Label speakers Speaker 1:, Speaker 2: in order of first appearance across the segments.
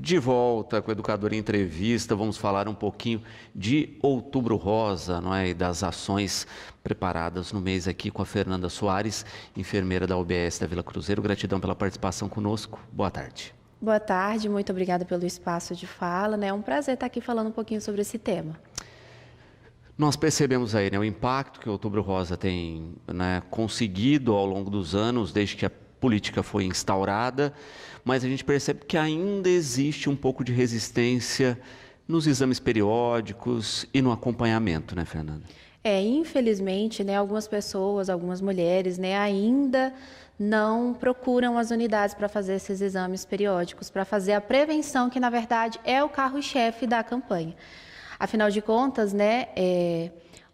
Speaker 1: De volta com o Educador em Entrevista, vamos falar um pouquinho de Outubro Rosa, não é? E das ações preparadas no mês aqui com a Fernanda Soares, enfermeira da UBS da Vila Cruzeiro. Gratidão pela participação conosco. Boa tarde.
Speaker 2: Boa tarde, muito obrigada pelo espaço de fala, né? É um prazer estar aqui falando um pouquinho sobre esse tema.
Speaker 1: Nós percebemos aí, né, o impacto que o Outubro Rosa tem, né, conseguido ao longo dos anos, desde que a política foi instaurada, mas a gente percebe que ainda existe um pouco de resistência nos exames periódicos e no acompanhamento, né, Fernanda?
Speaker 2: Infelizmente, né, algumas pessoas, algumas mulheres, né, ainda não procuram as unidades para fazer esses exames periódicos, para fazer a prevenção, que na verdade é o carro-chefe da campanha. Afinal de contas, né,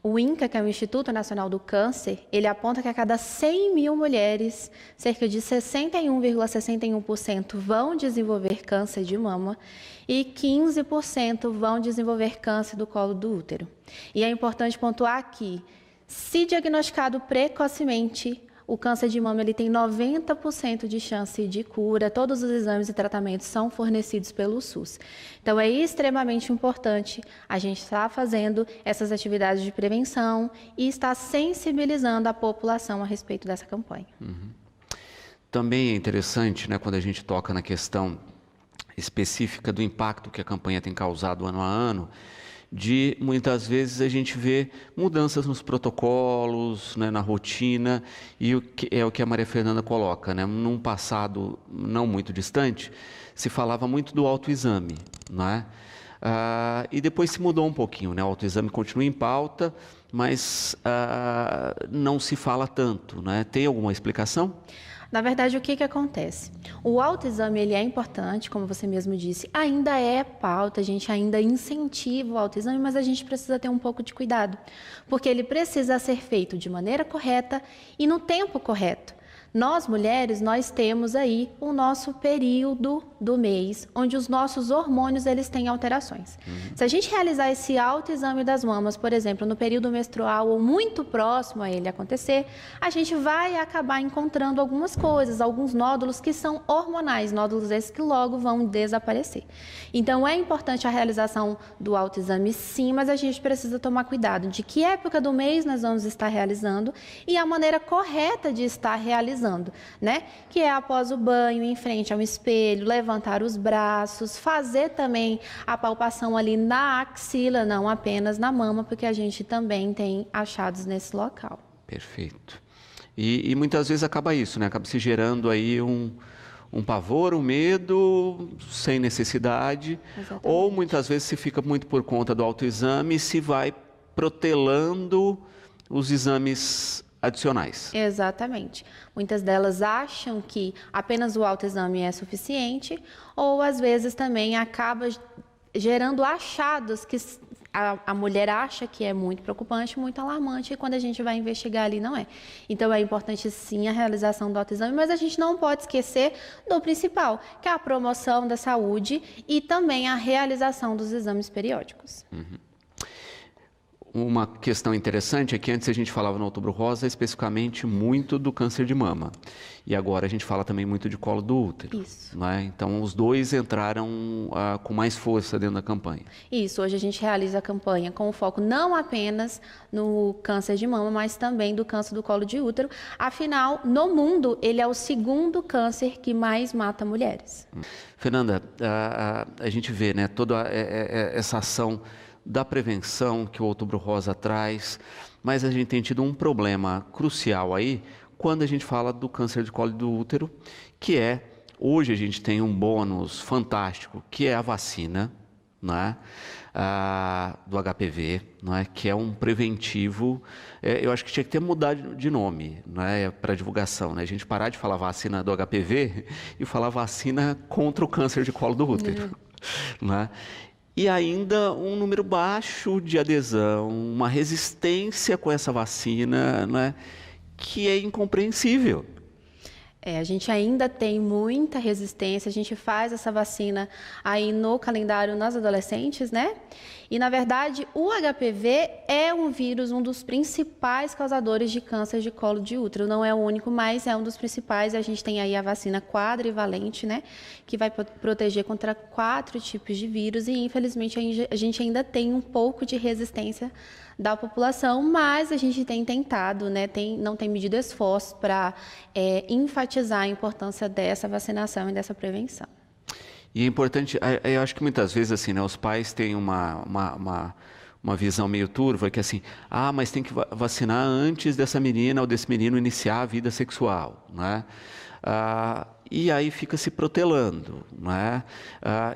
Speaker 2: o INCA, que é o Instituto Nacional do Câncer, ele aponta que a cada 100 mil mulheres, cerca de 61,61% vão desenvolver câncer de mama e 15% vão desenvolver câncer do colo do útero. E é importante pontuar que, se diagnosticado precocemente, o câncer de mama ele tem 90% de chance de cura, todos os exames e tratamentos são fornecidos pelo SUS. Então é extremamente importante a gente estar fazendo essas atividades de prevenção e estar sensibilizando a população a respeito dessa campanha.
Speaker 1: Também é interessante, né, quando a gente toca na questão específica do impacto que a campanha tem causado ano a ano, de muitas vezes a gente vê mudanças nos protocolos, né, na rotina, e é o que a Maria Fernanda coloca, né? Num passado não muito distante, se falava muito do autoexame, não é? E depois se mudou um pouquinho, né? O autoexame continua em pauta, mas não se fala tanto, né? Tem alguma explicação?
Speaker 2: Na verdade, o que acontece? O autoexame ele é importante, como você mesmo disse, ainda é pauta, a gente ainda incentiva o autoexame, mas a gente precisa ter um pouco de cuidado, porque ele precisa ser feito de maneira correta e no tempo correto. Nós, mulheres, nós temos aí o nosso período do mês, onde os nossos hormônios eles têm alterações. Se a gente realizar esse autoexame das mamas, por exemplo, no período menstrual ou muito próximo a ele acontecer, a gente vai acabar encontrando algumas coisas, alguns nódulos que são hormonais, nódulos esses que logo vão desaparecer. Então, é importante a realização do autoexame, sim, mas a gente precisa tomar cuidado de que época do mês nós vamos estar realizando e a maneira correta de estar realizando, né? Que é após o banho, em frente ao espelho, levantar os braços, fazer também a palpação ali na axila, não apenas na mama, porque a gente também tem achados nesse local.
Speaker 1: Perfeito. E muitas vezes acaba isso, né? Acaba se gerando aí um pavor, um medo sem necessidade.
Speaker 2: Exatamente.
Speaker 1: Ou muitas vezes se fica muito por conta do autoexame e se vai protelando os exames adicionais.
Speaker 2: Exatamente. Muitas delas acham que apenas o autoexame é suficiente, ou às vezes também acaba gerando achados que a mulher acha que é muito preocupante, muito alarmante, e quando a gente vai investigar ali não é. Então é importante sim a realização do autoexame, mas a gente não pode esquecer do principal, que é a promoção da saúde e também a realização dos exames periódicos.
Speaker 1: Uma questão interessante é que antes a gente falava no Outubro Rosa especificamente muito do câncer de mama. E agora a gente fala também muito de colo do útero.
Speaker 2: Isso.
Speaker 1: Não é? Então os dois entraram com mais força dentro da campanha.
Speaker 2: Isso, hoje a gente realiza a campanha com o foco não apenas no câncer de mama, mas também do câncer do colo de útero. Afinal, no mundo, ele é o segundo câncer que mais mata mulheres.
Speaker 1: Fernanda, a gente vê, né, toda essa ação da prevenção que o Outubro Rosa traz, mas a gente tem tido um problema crucial aí quando a gente fala do câncer de colo do útero, que é, hoje a gente tem um bônus fantástico, que é a vacina, né, do HPV, né, que é um preventivo. Eu acho que tinha que ter mudado de nome, né, para divulgação, né, a gente parar de falar vacina do HPV e falar vacina contra o câncer de colo do útero, né? E ainda um número baixo de adesão, uma resistência com essa vacina, né, que é incompreensível.
Speaker 2: A gente ainda tem muita resistência, a gente faz essa vacina aí no calendário nas adolescentes, né? E, na verdade, o HPV é um vírus, um dos principais causadores de câncer de colo de útero. Não é o único, mas é um dos principais. A gente tem aí a vacina quadrivalente, né? Que vai proteger contra 4 tipos de vírus. E, infelizmente, a gente ainda tem um pouco de resistência da população, mas a gente tem tentado, né, não tem medido esforços para enfatizar a importância dessa vacinação e dessa prevenção.
Speaker 1: E é importante, eu acho que muitas vezes assim, né, os pais têm uma visão meio turva, que assim, mas tem que vacinar antes dessa menina ou desse menino iniciar a vida sexual, né? E aí fica se protelando, né?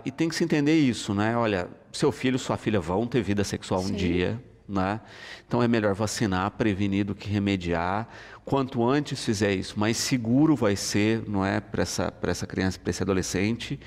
Speaker 1: E tem que se entender isso, né? Olha, seu filho, sua filha vão ter vida sexual um dia, né? Então é melhor vacinar, prevenir do que remediar. Quanto antes fizer isso, mais seguro vai ser, não é, para essa criança, para esse adolescente.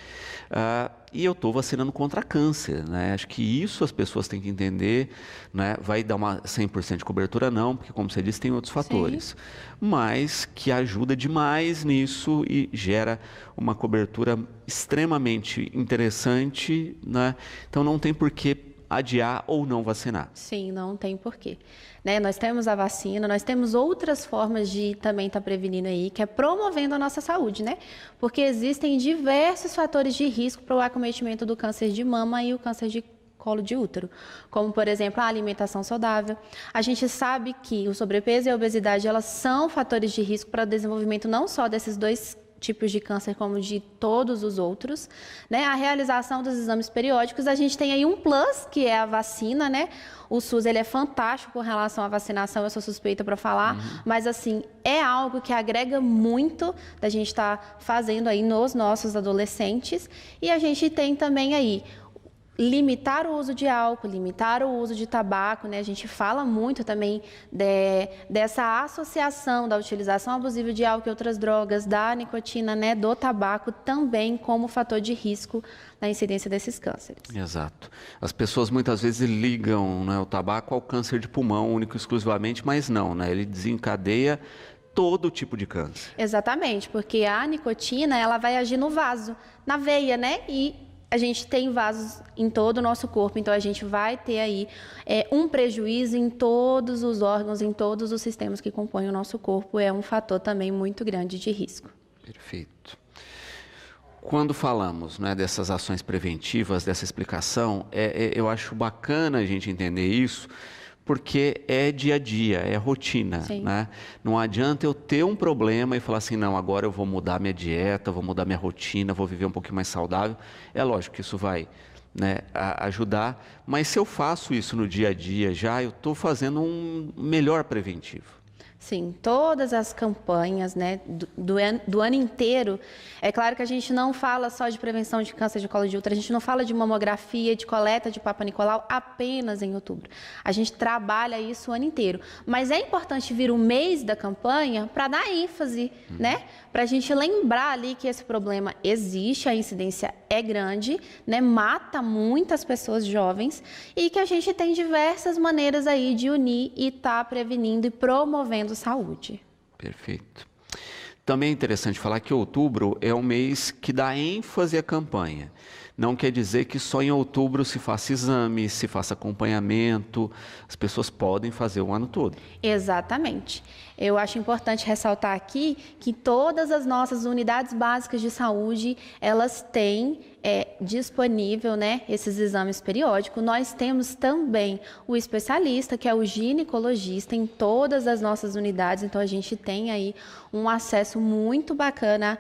Speaker 1: E eu estou vacinando contra câncer, né? Acho que isso as pessoas têm que entender, né? Vai dar uma 100% de cobertura não, porque como você disse, tem outros fatores. Mas que ajuda demais nisso e gera uma cobertura extremamente interessante, né? Então não tem por que adiar ou não vacinar.
Speaker 2: Sim, não tem porquê. Né? Nós temos a vacina, nós temos outras formas de também estar prevenindo aí, que é promovendo a nossa saúde, né? Porque existem diversos fatores de risco para o acometimento do câncer de mama e o câncer de colo de útero, como, por exemplo, a alimentação saudável. A gente sabe que o sobrepeso e a obesidade, elas são fatores de risco para o desenvolvimento não só desses dois tipos de câncer, como de todos os outros, né? A realização dos exames periódicos, a gente tem aí um plus, que é a vacina, né? O SUS, ele é fantástico com relação à vacinação, eu sou suspeita para falar, mas assim, é algo que agrega muito da gente estar fazendo aí nos nossos adolescentes, e a gente tem também aí limitar o uso de álcool, limitar o uso de tabaco, né? A gente fala muito também dessa associação da utilização abusiva de álcool e outras drogas, da nicotina, né? Do tabaco também como fator de risco na incidência desses cânceres.
Speaker 1: Exato. As pessoas muitas vezes ligam, né, o tabaco ao câncer de pulmão único e exclusivamente, mas não, né? Ele desencadeia todo tipo de câncer.
Speaker 2: Exatamente, porque a nicotina, ela vai agir no vaso, na veia, né? E a gente tem vasos em todo o nosso corpo, então a gente vai ter aí um prejuízo em todos os órgãos, em todos os sistemas que compõem o nosso corpo. É um fator também muito grande de risco.
Speaker 1: Perfeito. Quando falamos, né, dessas ações preventivas, dessa explicação, eu acho bacana a gente entender isso, porque é dia a dia, é rotina, né? Não adianta eu ter um problema e falar assim, não, agora eu vou mudar minha dieta, vou mudar minha rotina, vou viver um pouquinho mais saudável. É lógico que isso vai, né, ajudar, mas se eu faço isso no dia a dia já, eu estou fazendo um melhor preventivo.
Speaker 2: Sim, todas as campanhas, né, do ano inteiro. É claro que a gente não fala só de prevenção de câncer de colo de útero, a gente não fala de mamografia, de coleta de Papa Nicolau apenas em outubro. A gente trabalha isso o ano inteiro. Mas é importante vir o mês da campanha para dar ênfase, né? Para a gente lembrar ali que esse problema existe, a incidência é grande, né? Mata muitas pessoas jovens e que a gente tem diversas maneiras aí de unir e estar prevenindo e promovendo saúde.
Speaker 1: Perfeito. Também é interessante falar que outubro é um mês que dá ênfase à campanha. Não quer dizer que só em outubro se faça exame, se faça acompanhamento. As pessoas podem fazer o ano todo.
Speaker 2: Exatamente. Eu acho importante ressaltar aqui que todas as nossas unidades básicas de saúde, elas têm disponível, né, esses exames periódicos. Nós temos também o especialista, que é o ginecologista, em todas as nossas unidades. Então, a gente tem aí um acesso muito bacana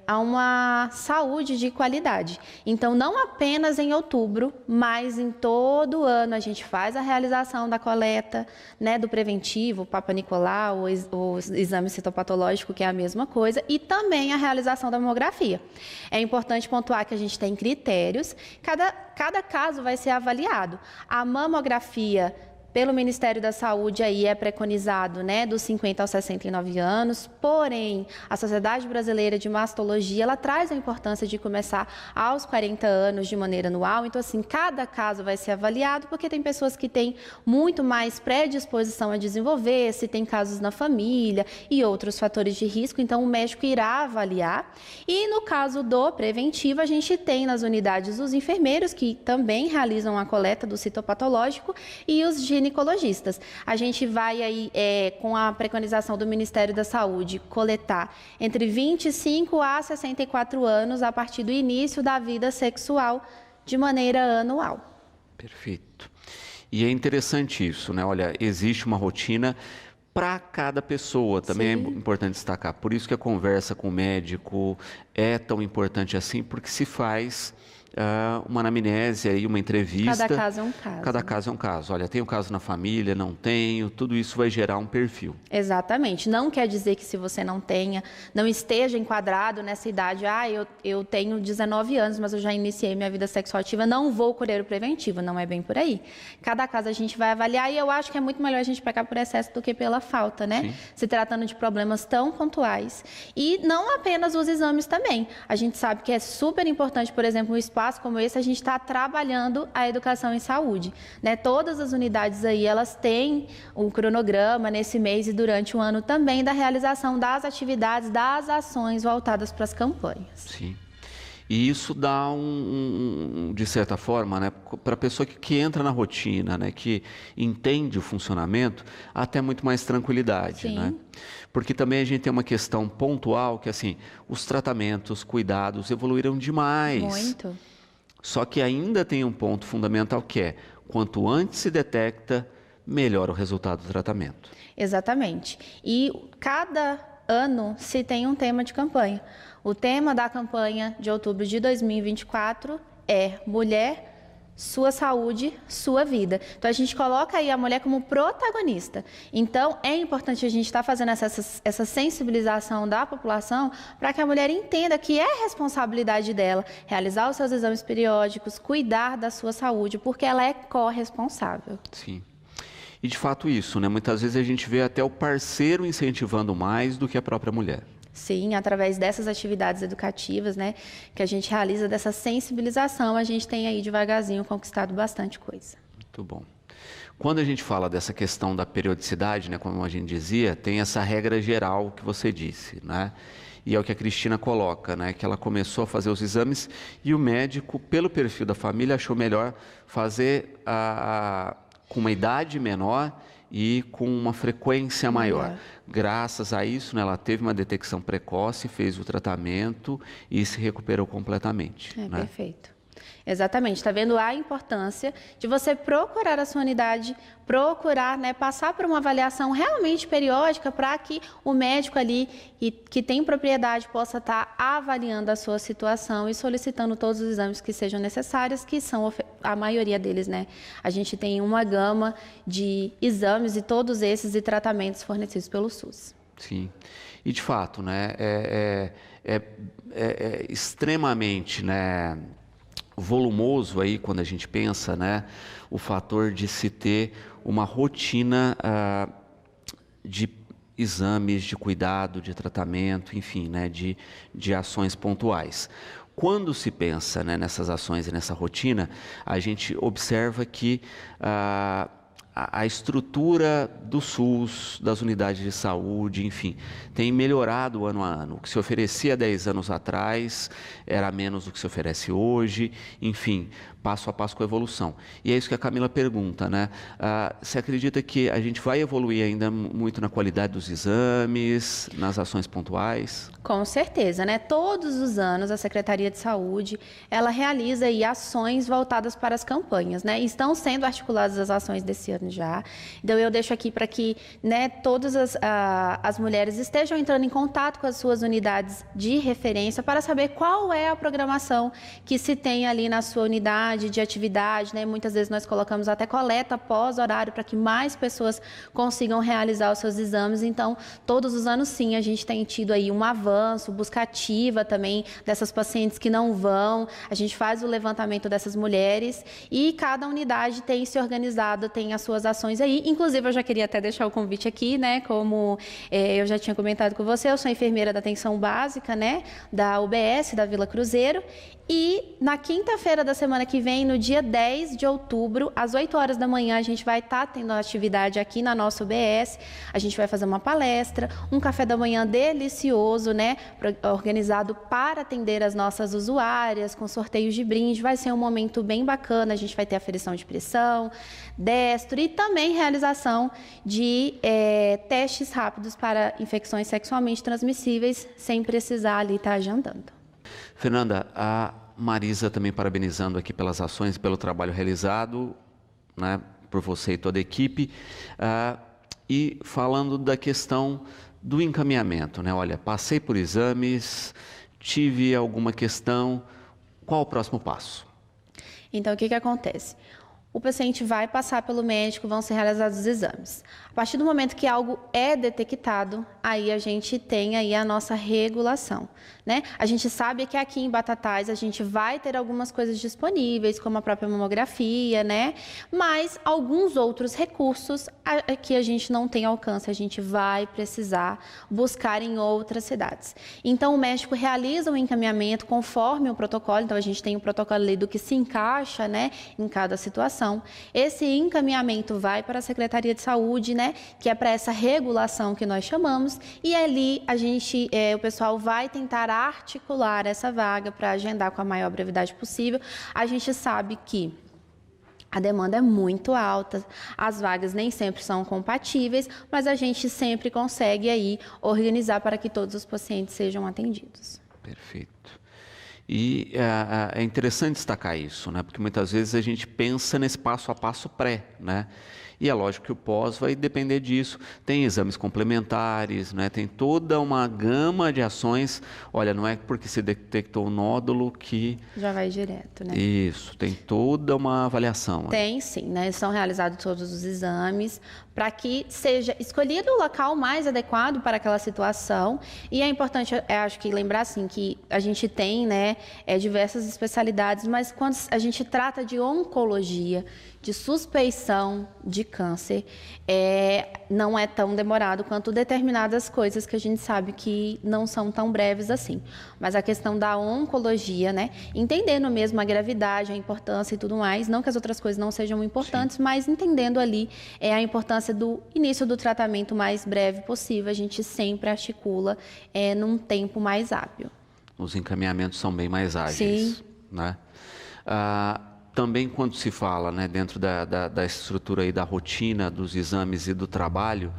Speaker 2: a uma saúde de qualidade. Então, não apenas em outubro, mas em todo ano a gente faz a realização da coleta, né, do preventivo, Papa Nicolau, o exame citopatológico, que é a mesma coisa, e também a realização da mamografia. É importante pontuar que a gente tem critérios, cada caso vai ser avaliado. A mamografia Pelo Ministério da Saúde, aí é preconizado, né, dos 50 aos 69 anos, porém, a Sociedade Brasileira de Mastologia, ela traz a importância de começar aos 40 anos de maneira anual, então, assim, cada caso vai ser avaliado, porque tem pessoas que têm muito mais predisposição a desenvolver, se tem casos na família e outros fatores de risco, então o médico irá avaliar. E no caso do preventivo, a gente tem nas unidades os enfermeiros, que também realizam a coleta do citopatológico, e os ginecologistas. A gente vai aí, com a preconização do Ministério da Saúde, coletar entre 25 a 64 anos a partir do início da vida sexual de maneira anual.
Speaker 1: Perfeito. E é interessante isso, né? Olha, existe uma rotina para cada pessoa, também Sim. É importante destacar. Por isso que a conversa com o médico é tão importante assim, porque se faz uma anamnese, aí, uma entrevista.
Speaker 2: Cada caso é um caso.
Speaker 1: Cada caso é um caso. Olha, tenho um caso na família, não tenho, tudo isso vai gerar um perfil.
Speaker 2: Exatamente. Não quer dizer que se você não tenha, não esteja enquadrado nessa idade, eu tenho 19 anos, mas eu já iniciei minha vida sexual ativa, não vou colher o preventivo. Não é bem por aí. Cada caso a gente vai avaliar e eu acho que é muito melhor a gente pecar por excesso do que pela falta, né? Sim. Se tratando de problemas tão pontuais. E não apenas os exames também. A gente sabe que é super importante, por exemplo, um espaço como esse, a gente está trabalhando a educação em saúde, né? Todas as unidades aí, elas têm um cronograma nesse mês e durante o ano também da realização das atividades, das ações voltadas para as campanhas.
Speaker 1: Sim. E isso dá de certa forma, né, para a pessoa que entra na rotina, né, que entende o funcionamento, até muito mais tranquilidade,
Speaker 2: Sim.
Speaker 1: né? Porque também a gente tem uma questão pontual que, assim, os tratamentos, cuidados evoluíram demais.
Speaker 2: Muito.
Speaker 1: Só que ainda tem um ponto fundamental que é, quanto antes se detecta, melhor o resultado do tratamento.
Speaker 2: Exatamente. E cada ano se tem um tema de campanha. O tema da campanha de outubro de 2024 é Mulher, Sua Saúde, Sua Vida. Então, a gente coloca aí a mulher como protagonista. Então, é importante a gente estar fazendo essa sensibilização da população para que a mulher entenda que é responsabilidade dela realizar os seus exames periódicos, cuidar da sua saúde, porque ela é corresponsável.
Speaker 1: Sim. E, de fato, isso, né? Muitas vezes a gente vê até o parceiro incentivando mais do que a própria mulher.
Speaker 2: Sim, através dessas atividades educativas, né, que a gente realiza, dessa sensibilização, a gente tem aí devagarzinho conquistado bastante coisa.
Speaker 1: Muito bom. Quando a gente fala dessa questão da periodicidade, né, como a gente dizia, tem essa regra geral que você disse, né? E é o que a Cristina coloca, né, que ela começou a fazer os exames e o médico, pelo perfil da família, achou melhor fazer com uma idade menor e com uma frequência maior. Graças a isso, né, ela teve uma detecção precoce, fez o tratamento e se recuperou completamente.
Speaker 2: É,
Speaker 1: né?
Speaker 2: Perfeito. Exatamente, está vendo a importância de você procurar a sua unidade, procurar, né, passar por uma avaliação realmente periódica para que o médico ali que tem propriedade possa estar avaliando a sua situação e solicitando todos os exames que sejam necessários, que são a maioria deles, né? A gente tem uma gama de exames e todos esses e tratamentos fornecidos pelo SUS.
Speaker 1: Sim, e de fato, né, é extremamente, né, volumoso aí quando a gente pensa, né, o fator de se ter uma rotina de exames, de cuidado, de tratamento, enfim, né, de ações pontuais. Quando se pensa, né, nessas ações e nessa rotina, a gente observa que a estrutura do SUS, das unidades de saúde, enfim, tem melhorado ano a ano. O que se oferecia 10 anos atrás era menos do que se oferece hoje, enfim, passo a passo com a evolução. E é isso que a Camila pergunta, né? Você acredita que a gente vai evoluir ainda muito na qualidade dos exames, nas ações pontuais?
Speaker 2: Com certeza, né? Todos os anos a Secretaria de Saúde, ela realiza aí ações voltadas para as campanhas, né? Estão sendo articuladas as ações desse ano já. Então eu deixo aqui para que, né, todas as mulheres estejam entrando em contato com as suas unidades de referência para saber qual é a programação que se tem ali na sua unidade de atividade, né? Muitas vezes nós colocamos até coleta pós-horário para que mais pessoas consigam realizar os seus exames. Então, todos os anos, sim, a gente tem tido aí um avanço, busca ativa também dessas pacientes que não vão. A gente faz o levantamento dessas mulheres e cada unidade tem se organizado, tem a sua suas ações aí. Inclusive, eu já queria até deixar o convite aqui, né? Como eu já tinha comentado com você, eu sou enfermeira da atenção básica, né? Da UBS, da Vila Cruzeiro. E na quinta-feira da semana que vem, no dia 10 de outubro, às 8 horas da manhã, a gente vai estar tendo atividade aqui na nossa UBS. A gente vai fazer uma palestra, um café da manhã delicioso, né? Organizado para atender as nossas usuárias, com sorteios de brinde. Vai ser um momento bem bacana. A gente vai ter aferição de pressão, destro e também realização de testes rápidos para infecções sexualmente transmissíveis, sem precisar ali estar agendando.
Speaker 1: Fernanda, a Marisa também parabenizando aqui pelas ações, pelo trabalho realizado, né, por você e toda a equipe, e falando da questão do encaminhamento, né? Olha, passei por exames, tive alguma questão, qual o próximo passo?
Speaker 2: Então, o que acontece? O paciente vai passar pelo médico, vão ser realizados os exames. A partir do momento que algo é detectado, aí a gente tem aí a nossa regulação, né? A gente sabe que aqui em Batatais a gente vai ter algumas coisas disponíveis, como a própria mamografia, né? Mas alguns outros recursos que a gente não tem alcance, a gente vai precisar buscar em outras cidades. Então, o médico realiza um encaminhamento conforme o protocolo, então a gente tem um protocolo ali do que se encaixa, né, em cada situação. Esse encaminhamento vai para a Secretaria de Saúde, né, que é para essa regulação que nós chamamos, e ali o pessoal vai tentar articular essa vaga para agendar com a maior brevidade possível. A gente sabe que a demanda é muito alta, as vagas nem sempre são compatíveis, mas a gente sempre consegue aí organizar para que todos os pacientes sejam atendidos.
Speaker 1: Perfeito. E é interessante destacar isso, né? Porque muitas vezes a gente pensa nesse passo a passo pré, né? E é lógico que o pós vai depender disso. Tem exames complementares, né? Tem toda uma gama de ações. Olha, não é porque se detectou o nódulo que...
Speaker 2: já vai direto, né?
Speaker 1: Isso, tem toda uma avaliação.
Speaker 2: Tem sim, né? São realizados todos os exames para que seja escolhido o local mais adequado para aquela situação. E é importante, acho que lembrar assim, que a gente tem, né, diversas especialidades, mas quando a gente trata de oncologia, de suspeição de câncer, não é tão demorado quanto determinadas coisas que a gente sabe que não são tão breves assim. Mas a questão da oncologia, né, entendendo mesmo a gravidade, a importância e tudo mais, não que as outras coisas não sejam importantes, sim, mas entendendo ali a importância do início do tratamento mais breve possível, a gente sempre articula num tempo mais hábil.
Speaker 1: Os encaminhamentos são bem mais ágeis, sim, né? Também quando se fala, né, dentro da estrutura aí da rotina dos exames e do trabalho,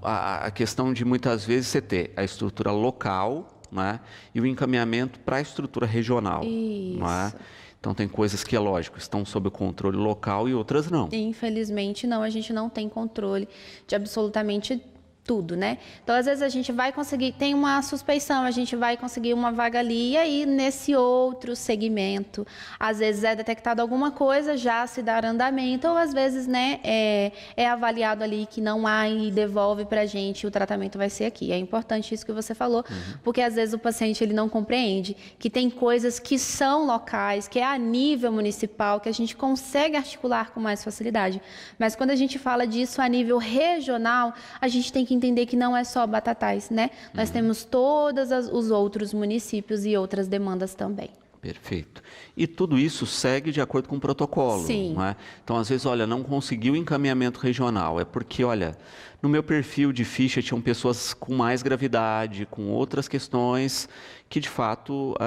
Speaker 1: a questão de muitas vezes você ter a estrutura local, né, e o encaminhamento para a estrutura regional.
Speaker 2: Isso.
Speaker 1: Não é? Então tem coisas que, é lógico, estão sob o controle local e outras não.
Speaker 2: Infelizmente não, a gente não tem controle de absolutamente tudo, né? Então, às vezes a gente vai conseguir, tem uma suspeição, a gente vai conseguir uma vaga ali, e aí nesse outro segmento, às vezes é detectado alguma coisa, já se dá andamento, ou às vezes, né, é avaliado ali que não há e devolve pra gente, o tratamento vai ser aqui. É importante isso que você falou, porque às vezes o paciente ele não compreende que tem coisas que são locais, que é a nível municipal, que a gente consegue articular com mais facilidade. Mas quando a gente fala disso a nível regional, a gente tem que entender que não é só Batatais, né? Nós temos todos os outros municípios e outras demandas também.
Speaker 1: Perfeito. E tudo isso segue de acordo com o protocolo,
Speaker 2: sim,
Speaker 1: não é? Então, às vezes, olha, não conseguiu encaminhamento regional, é porque, olha, no meu perfil de ficha tinham pessoas com mais gravidade, com outras questões que, de fato,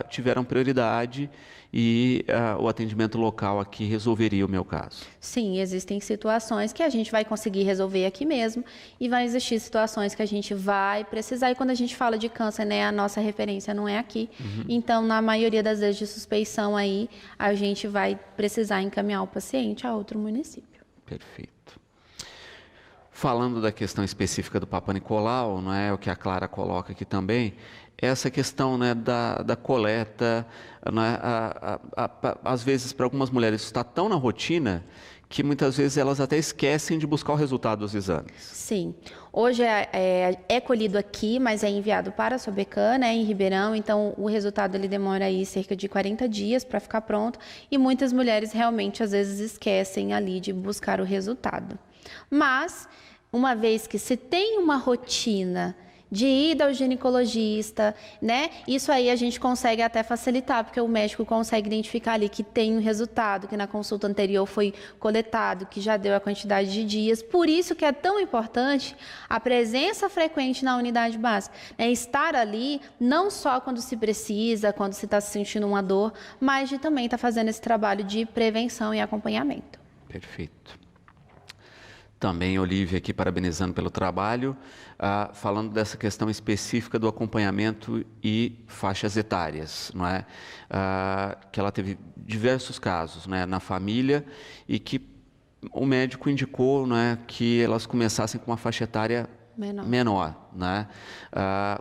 Speaker 1: tiveram prioridade e o atendimento local aqui resolveria o meu caso.
Speaker 2: Sim, existem situações que a gente vai conseguir resolver aqui mesmo e vai existir situações que a gente vai precisar. E quando a gente fala de câncer, né, a nossa referência não é aqui. Então, na maioria das vezes de suspeição aí, a gente vai precisar encaminhar o paciente a outro município.
Speaker 1: Perfeito. Falando da questão específica do Papa Nicolau, não é o que a Clara coloca aqui também, essa questão, né, da coleta, né, às vezes para algumas mulheres isso está tão na rotina que muitas vezes elas até esquecem de buscar o resultado dos exames.
Speaker 2: Sim. Hoje é colhido aqui, mas é enviado para a Sobecan, né, em Ribeirão. Então, o resultado ele demora aí cerca de 40 dias para ficar pronto. E muitas mulheres realmente, às vezes, esquecem ali de buscar o resultado. Mas, uma vez que se tem uma rotina de ir ao ginecologista, né? Isso aí a gente consegue até facilitar, porque o médico consegue identificar ali que tem um resultado, que na consulta anterior foi coletado, que já deu a quantidade de dias. Por isso que é tão importante a presença frequente na unidade básica, né? Estar ali não só quando se precisa, quando se está sentindo uma dor, mas de também estar fazendo esse trabalho de prevenção e acompanhamento.
Speaker 1: Perfeito. Também, Olívia, aqui parabenizando pelo trabalho, falando dessa questão específica do acompanhamento e faixas etárias, não é? Que ela teve diversos casos, né, na família e que o médico indicou, não é, que elas começassem com uma faixa etária menor, né?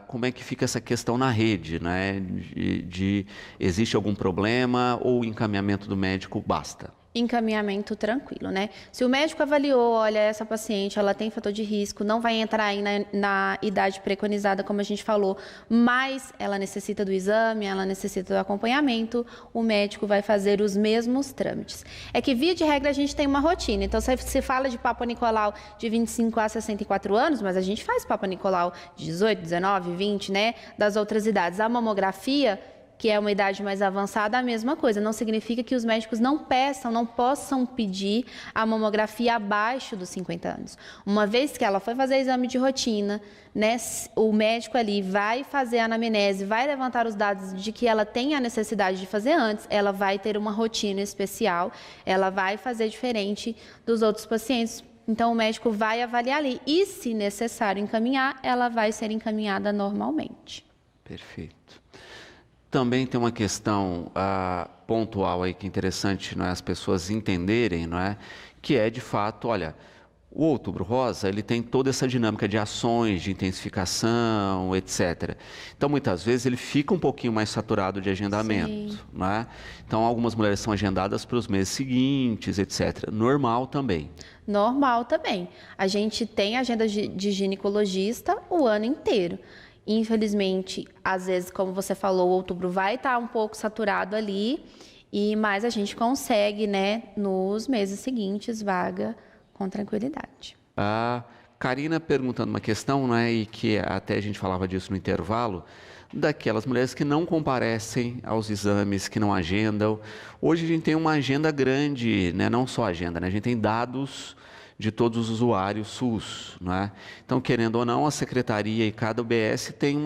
Speaker 1: Como é que fica essa questão na rede, né? Existe algum problema ou o encaminhamento do médico basta?
Speaker 2: Encaminhamento tranquilo, né? Se o médico avaliou, olha, essa paciente, ela tem fator de risco, não vai entrar aí na idade preconizada, como a gente falou, mas ela necessita do exame, ela necessita do acompanhamento, o médico vai fazer os mesmos trâmites. É que, via de regra, a gente tem uma rotina. Então, se fala de Papa Nicolau de 25 a 64 anos, mas a gente faz Papa Nicolau de 18, 19, 20, né? Das outras idades. A mamografia, que é uma idade mais avançada, a mesma coisa. Não significa que os médicos não possam pedir a mamografia abaixo dos 50 anos. Uma vez que ela foi fazer exame de rotina, né, o médico ali vai fazer a anamnese, vai levantar os dados de que ela tem a necessidade de fazer antes, ela vai ter uma rotina especial, ela vai fazer diferente dos outros pacientes. Então, o médico vai avaliar ali e, se necessário encaminhar, ela vai ser encaminhada normalmente.
Speaker 1: Perfeito. Também tem uma questão pontual aí que é interessante, não é, as pessoas entenderem, não é, que é de fato, olha, o Outubro Rosa ele tem toda essa dinâmica de ações, de intensificação, etc. Então muitas vezes ele fica um pouquinho mais saturado de agendamento, não é? Então algumas mulheres são agendadas para os meses seguintes, etc. Normal também.
Speaker 2: Normal também. A gente tem agenda de ginecologista o ano inteiro. Infelizmente, às vezes, como você falou, o outubro vai estar um pouco saturado ali, mas a gente consegue, né, nos meses seguintes, vaga com tranquilidade.
Speaker 1: A Karina perguntando uma questão, né, e que até a gente falava disso no intervalo, daquelas mulheres que não comparecem aos exames, que não agendam. Hoje a gente tem uma agenda grande, né, não só agenda, né, a gente tem dados de todos os usuários SUS, não é? Então, querendo ou não, a secretaria e cada UBS tem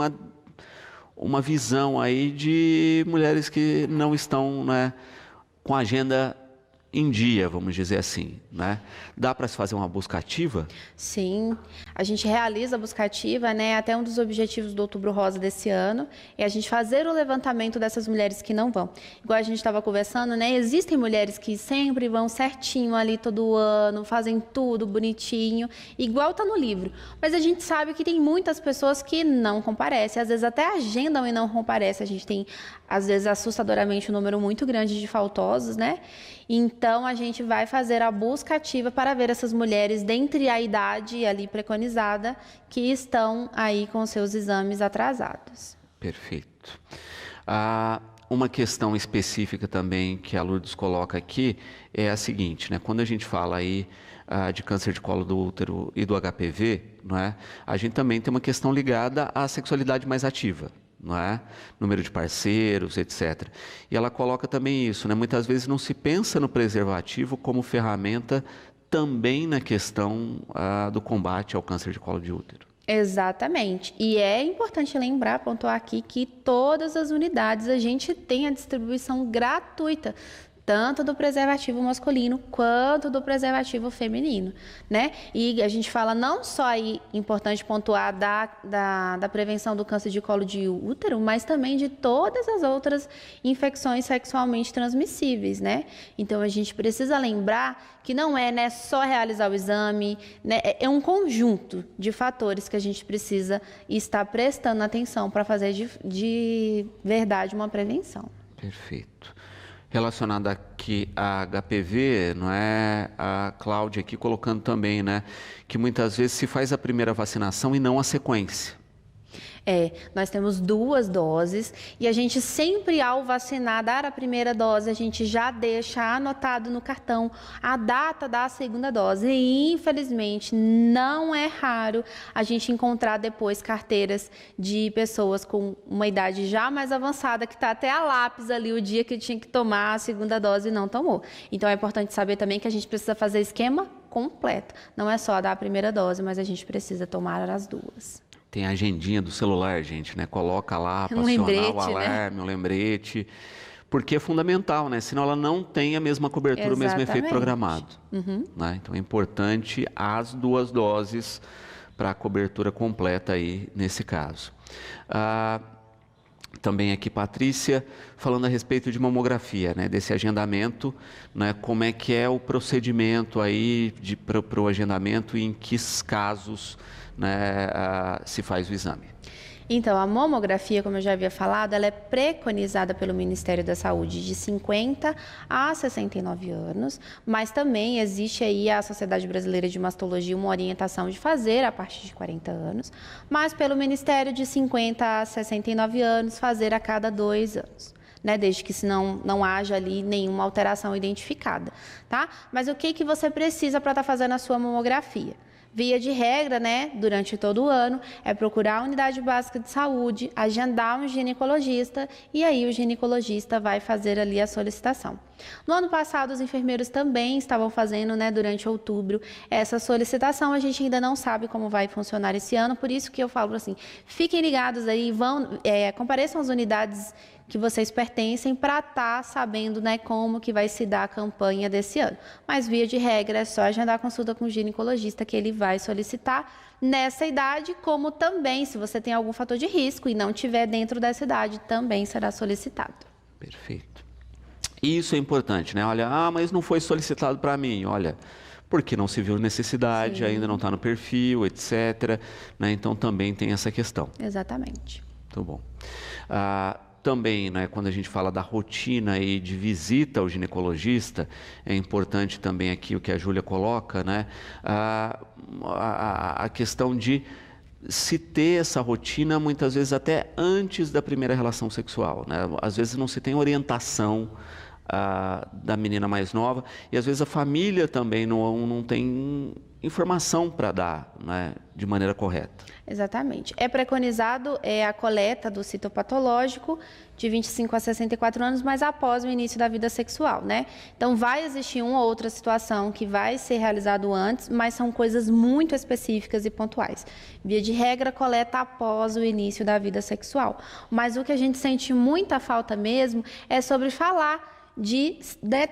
Speaker 1: uma visão aí de mulheres que não estão, né, com a agenda em dia, vamos dizer assim, né? Dá para se fazer uma busca ativa?
Speaker 2: Sim, a gente realiza a busca ativa, né? Até um dos objetivos do Outubro Rosa desse ano é a gente fazer o levantamento dessas mulheres que não vão. Igual a gente estava conversando, né? Existem mulheres que sempre vão certinho ali todo ano, fazem tudo bonitinho, igual está no livro. Mas a gente sabe que tem muitas pessoas que não comparecem, às vezes até agendam e não comparecem. A gente tem, às vezes, assustadoramente um número muito grande de faltosos, né? Então, a gente vai fazer a busca ativa para ver essas mulheres dentre a idade ali preconizada que estão aí com seus exames atrasados.
Speaker 1: Perfeito. Uma questão específica também que a Lourdes coloca aqui é a seguinte, né? Quando a gente fala aí de câncer de colo do útero e do HPV, não é? A gente também tem uma questão ligada à sexualidade mais ativa. Não é? Número de parceiros, etc. E ela coloca também isso, né? Muitas vezes não se pensa no preservativo como ferramenta também na questão do combate ao câncer de colo de útero.
Speaker 2: Exatamente. E é importante lembrar, pontuar aqui, que todas as unidades a gente tem a distribuição gratuita, tanto do preservativo masculino quanto do preservativo feminino, né? E a gente fala não só aí, importante pontuar, da prevenção do câncer de colo de útero, mas também de todas as outras infecções sexualmente transmissíveis, né? Então, a gente precisa lembrar que não é, né, só realizar o exame, né? É um conjunto de fatores que a gente precisa estar prestando atenção para fazer de verdade uma prevenção.
Speaker 1: Perfeito. Relacionado aqui a HPV, não é? A Cláudia aqui colocando também, né? Que muitas vezes se faz a primeira vacinação e não a sequência.
Speaker 2: Nós temos 2 doses e a gente sempre, ao vacinar, dar a primeira dose, a gente já deixa anotado no cartão a data da segunda dose. E, infelizmente, não é raro a gente encontrar depois carteiras de pessoas com uma idade já mais avançada, que está até a lápis ali o dia que tinha que tomar a segunda dose e não tomou. Então, é importante saber também que a gente precisa fazer esquema completo. Não é só dar a primeira dose, mas a gente precisa tomar as 2.
Speaker 1: Tem a agendinha do celular, gente, né? Coloca lá para acionar o alarme, né? Um lembrete, porque é fundamental, né? Senão ela não tem a mesma cobertura, o mesmo efeito programado. Né? Então é importante as 2 doses para a cobertura completa aí nesse caso. Também aqui, Patrícia, falando a respeito de mamografia, né? Desse agendamento, né? Como é que é o procedimento aí para o agendamento e em que casos, né, se faz o exame?
Speaker 2: Então, a mamografia, como eu já havia falado, ela é preconizada pelo Ministério da Saúde de 50 a 69 anos, mas também existe aí a Sociedade Brasileira de Mastologia uma orientação de fazer a partir de 40 anos, mas pelo Ministério de 50 a 69 anos, fazer a cada 2 anos. Né, desde que não haja ali nenhuma alteração identificada, tá? Mas o que você precisa para estar fazendo a sua mamografia? Via de regra, né, durante todo o ano, é procurar a unidade básica de saúde, agendar um ginecologista e aí o ginecologista vai fazer ali a solicitação. No ano passado, os enfermeiros também estavam fazendo, né, durante outubro, essa solicitação. A gente ainda não sabe como vai funcionar esse ano, por isso que eu falo assim, fiquem ligados aí, compareçam às unidades que vocês pertencem para estar sabendo, né, como que vai se dar a campanha desse ano. Mas, via de regra, é só agendar a consulta com o ginecologista que ele vai solicitar nessa idade, como também, se você tem algum fator de risco e não tiver dentro dessa idade, também será solicitado.
Speaker 1: Perfeito. Isso é importante, né? Olha, mas não foi solicitado para mim, olha, porque não se viu necessidade, ainda não está no perfil, etc. Né? Então, também tem essa questão.
Speaker 2: Exatamente.
Speaker 1: Muito bom. Também, né, quando a gente fala da rotina aí de visita ao ginecologista, é importante também aqui o que a Júlia coloca, né, a questão de se ter essa rotina muitas vezes até antes da primeira relação sexual, né? Às vezes não se tem orientação da menina mais nova e às vezes a família também não tem informação para dar, né, de maneira correta.
Speaker 2: Exatamente. É preconizado a coleta do citopatológico de 25 a 64 anos, mas após o início da vida sexual, né? Então, vai existir uma ou outra situação que vai ser realizado antes, mas são coisas muito específicas e pontuais. Via de regra, coleta após o início da vida sexual. Mas o que a gente sente muita falta mesmo é sobre falar de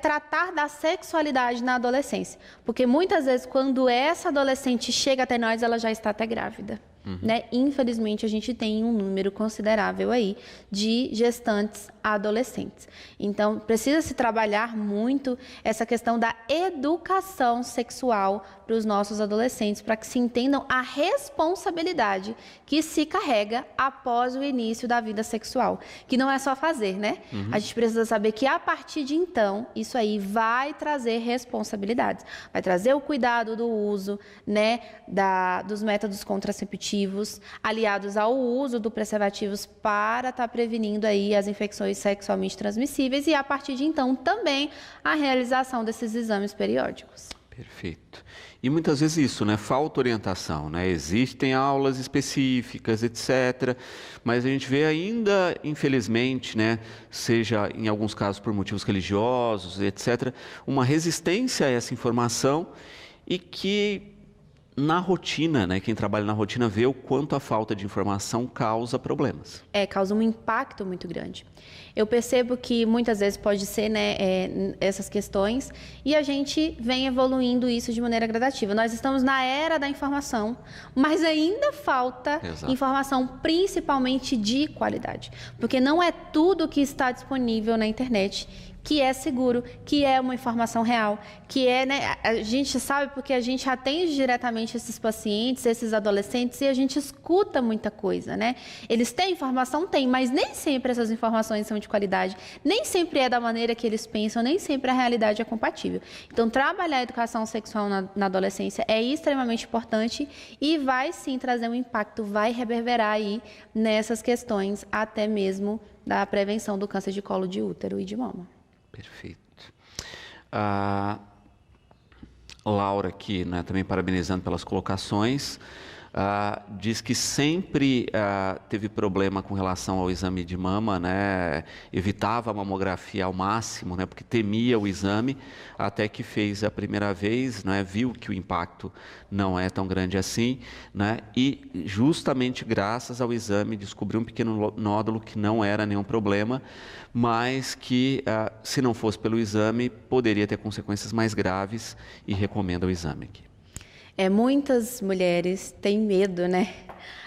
Speaker 2: tratar da sexualidade na adolescência. Porque muitas vezes, quando essa adolescente chega até nós, ela já está até grávida. Né? Infelizmente, a gente tem um número considerável aí de gestantes adolescentes. Então, precisa se trabalhar muito essa questão da educação sexual para os nossos adolescentes, para que se entendam a responsabilidade que se carrega após o início da vida sexual, que não é só fazer, né? A gente precisa saber que a partir de então, isso aí vai trazer responsabilidades, vai trazer o cuidado do uso, né, dos métodos contraceptivos, aliados ao uso do preservativos para estar prevenindo aí as infecções sexualmente transmissíveis e, a partir de então, também a realização desses exames periódicos.
Speaker 1: Perfeito. E muitas vezes isso, né? Falta orientação, né? Existem aulas específicas, etc. Mas a gente vê ainda, infelizmente, né? Seja em alguns casos por motivos religiosos, etc., uma resistência a essa informação e que na rotina, né? Quem trabalha na rotina vê o quanto a falta de informação causa problemas.
Speaker 2: Causa um impacto muito grande. Eu percebo que muitas vezes pode ser, né, essas questões, e a gente vem evoluindo isso de maneira gradativa. Nós estamos na era da informação, mas ainda falta informação, principalmente de qualidade, porque não é tudo que está disponível na internet que é seguro, que é uma informação real, que é, né, a gente sabe porque a gente atende diretamente esses pacientes, esses adolescentes, e a gente escuta muita coisa, né? Eles têm informação? Tem, mas nem sempre essas informações são de qualidade, nem sempre é da maneira que eles pensam, nem sempre a realidade é compatível. Então, trabalhar a educação sexual na adolescência é extremamente importante e vai sim trazer um impacto, vai reverberar aí nessas questões, até mesmo da prevenção do câncer de colo de útero e de mama.
Speaker 1: Perfeito. Laura aqui, né, também parabenizando pelas colocações, diz que sempre teve problema com relação ao exame de mama, né, evitava a mamografia ao máximo, né, porque temia o exame, até que fez a primeira vez, né, viu que o impacto não é tão grande assim, né, e justamente graças ao exame descobriu um pequeno nódulo que não era nenhum problema, mas que se não fosse pelo exame poderia ter consequências mais graves, e recomenda o exame aqui.
Speaker 2: Muitas mulheres têm medo, né?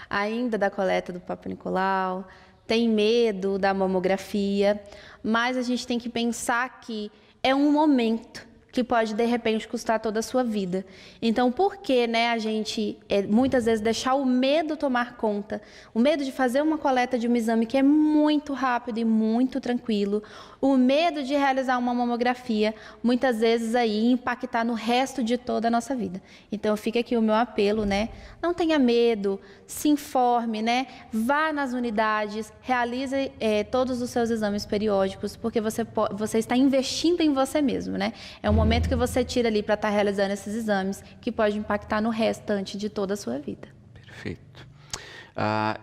Speaker 2: Ainda da coleta do Papa Nicolau, têm medo da mamografia, mas a gente tem que pensar que é um momento que pode, de repente, custar toda a sua vida. Então, por que, né, a gente, muitas vezes, deixar o medo tomar conta? O medo de fazer uma coleta de um exame que é muito rápido e muito tranquilo, o medo de realizar uma mamografia, muitas vezes aí impactar no resto de toda a nossa vida. Então, fica aqui o meu apelo, né? Não tenha medo, se informe, né? Vá nas unidades, realize todos os seus exames periódicos, porque você está investindo em você mesmo, né? É um momento que você tira ali para estar realizando esses exames, que pode impactar no restante de toda a sua vida.
Speaker 1: Perfeito.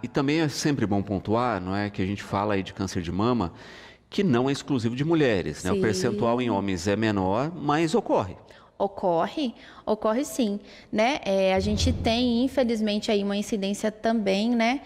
Speaker 1: E também é sempre bom pontuar, não é, que a gente fala aí de câncer de mama, que não é exclusivo de mulheres, né? O percentual em homens é menor, mas ocorre.
Speaker 2: Ocorre sim, né? A gente tem, infelizmente, aí uma incidência também, né,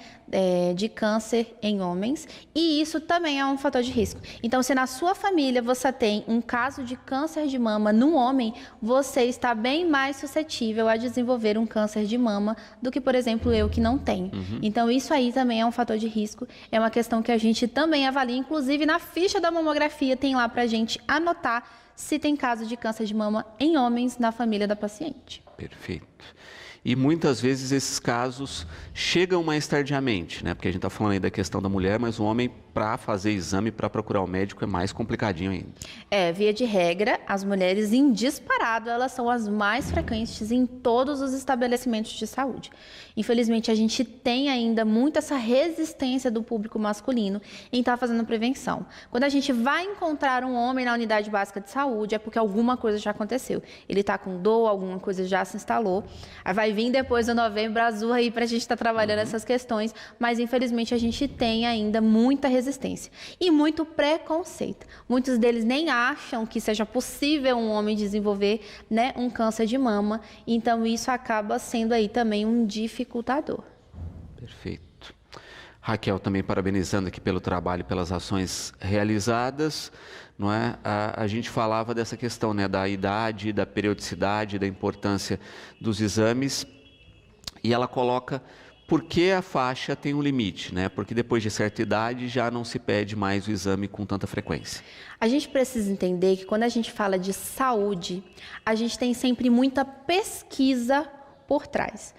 Speaker 2: de câncer em homens, e isso também é um fator de risco. Então, se na sua família você tem um caso de câncer de mama num homem, você está bem mais suscetível a desenvolver um câncer de mama do que, por exemplo, eu que não tenho. Então, isso aí também é um fator de risco, é uma questão que a gente também avalia, inclusive na ficha da mamografia tem lá pra gente anotar se tem caso de câncer de mama em homens na família da paciente.
Speaker 1: Perfeito. E muitas vezes esses casos chegam mais tardiamente, né? Porque a gente está falando aí da questão da mulher, mas o homem, para fazer exame, para procurar o médico, é mais complicadinho ainda.
Speaker 2: Via de regra, as mulheres em disparado, elas são as mais frequentes em todos os estabelecimentos de saúde. Infelizmente, a gente tem ainda muito essa resistência do público masculino em estar fazendo prevenção. Quando a gente vai encontrar um homem na unidade básica de saúde, é porque alguma coisa já aconteceu. Ele está com dor, alguma coisa já se instalou. Aí vai vir depois do Novembro Azul aí para a gente estar trabalhando essas questões, mas infelizmente a gente tem ainda muita resistência e muito preconceito. Muitos deles nem acham que seja possível um homem desenvolver, né, um câncer de mama, então isso acaba sendo aí também um dificultador.
Speaker 1: Perfeito. Raquel também parabenizando aqui pelo trabalho e pelas ações realizadas, não é? A gente falava dessa questão, né, da idade, da periodicidade, da importância dos exames, e ela coloca por que a faixa tem um limite, né? Porque depois de certa idade já não se pede mais o exame com tanta frequência.
Speaker 2: A gente precisa entender que quando a gente fala de saúde, a gente tem sempre muita pesquisa por trás.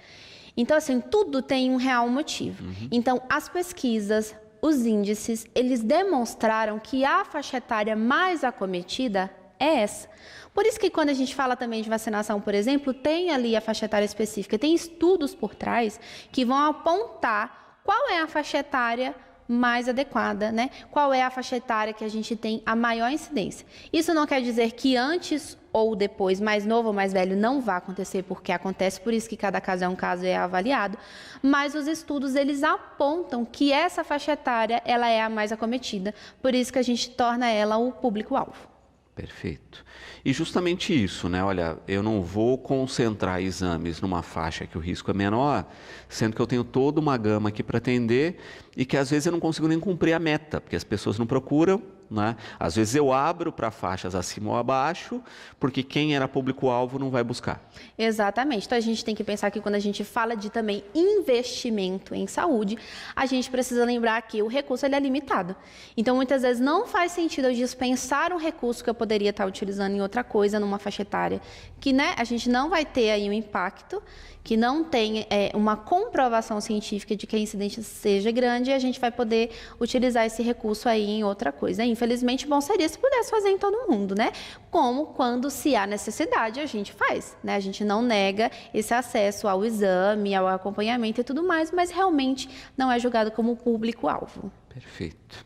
Speaker 2: Então, assim, tudo tem um real motivo. Então, as pesquisas, os índices, eles demonstraram que a faixa etária mais acometida é essa. Por isso que quando a gente fala também de vacinação, por exemplo, tem ali a faixa etária específica, tem estudos por trás que vão apontar qual é a faixa etária mais adequada, né? Qual é a faixa etária que a gente tem a maior incidência. Isso não quer dizer que antes ou depois, mais novo ou mais velho, não vai acontecer, porque acontece, por isso que cada caso é um caso e é avaliado, mas os estudos, eles apontam que essa faixa etária, ela é a mais acometida, por isso que a gente torna ela o público-alvo.
Speaker 1: Perfeito. E justamente isso, né? Olha, eu não vou concentrar exames numa faixa que o risco é menor, sendo que eu tenho toda uma gama aqui para atender e que às vezes eu não consigo nem cumprir a meta, porque as pessoas não procuram né? Às vezes eu abro para faixas acima ou abaixo, porque quem era público-alvo não vai buscar.
Speaker 2: Exatamente. Então a gente tem que pensar que quando a gente fala de também investimento em saúde, a gente precisa lembrar que o recurso ele é limitado. Então muitas vezes não faz sentido eu dispensar um recurso que eu poderia estar utilizando em outra coisa, numa faixa etária, que né, a gente não vai ter aí um impacto, que não tem uma comprovação científica de que a incidência seja grande, e a gente vai poder utilizar esse recurso aí em outra coisa. Infelizmente, bom seria se pudesse fazer em todo mundo, né? Como quando se há necessidade, a gente faz, né? A gente não nega esse acesso ao exame, ao acompanhamento e tudo mais, mas realmente não é julgado como público-alvo.
Speaker 1: Perfeito.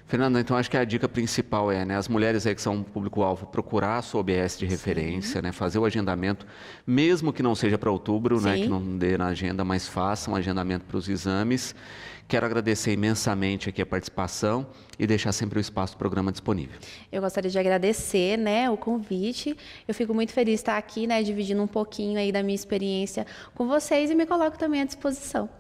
Speaker 1: Fernanda, então acho que a dica principal é, né, as mulheres aí que são público-alvo, procurar a sua OBS de referência, né, fazer o agendamento, mesmo que não seja para outubro, né, que não dê na agenda, mas façam agendamento para os exames. Quero agradecer imensamente aqui a participação e deixar sempre o espaço do programa disponível.
Speaker 2: Eu gostaria de agradecer, né, o convite. Eu fico muito feliz de estar aqui, né, dividindo um pouquinho aí da minha experiência com vocês e me coloco também à disposição.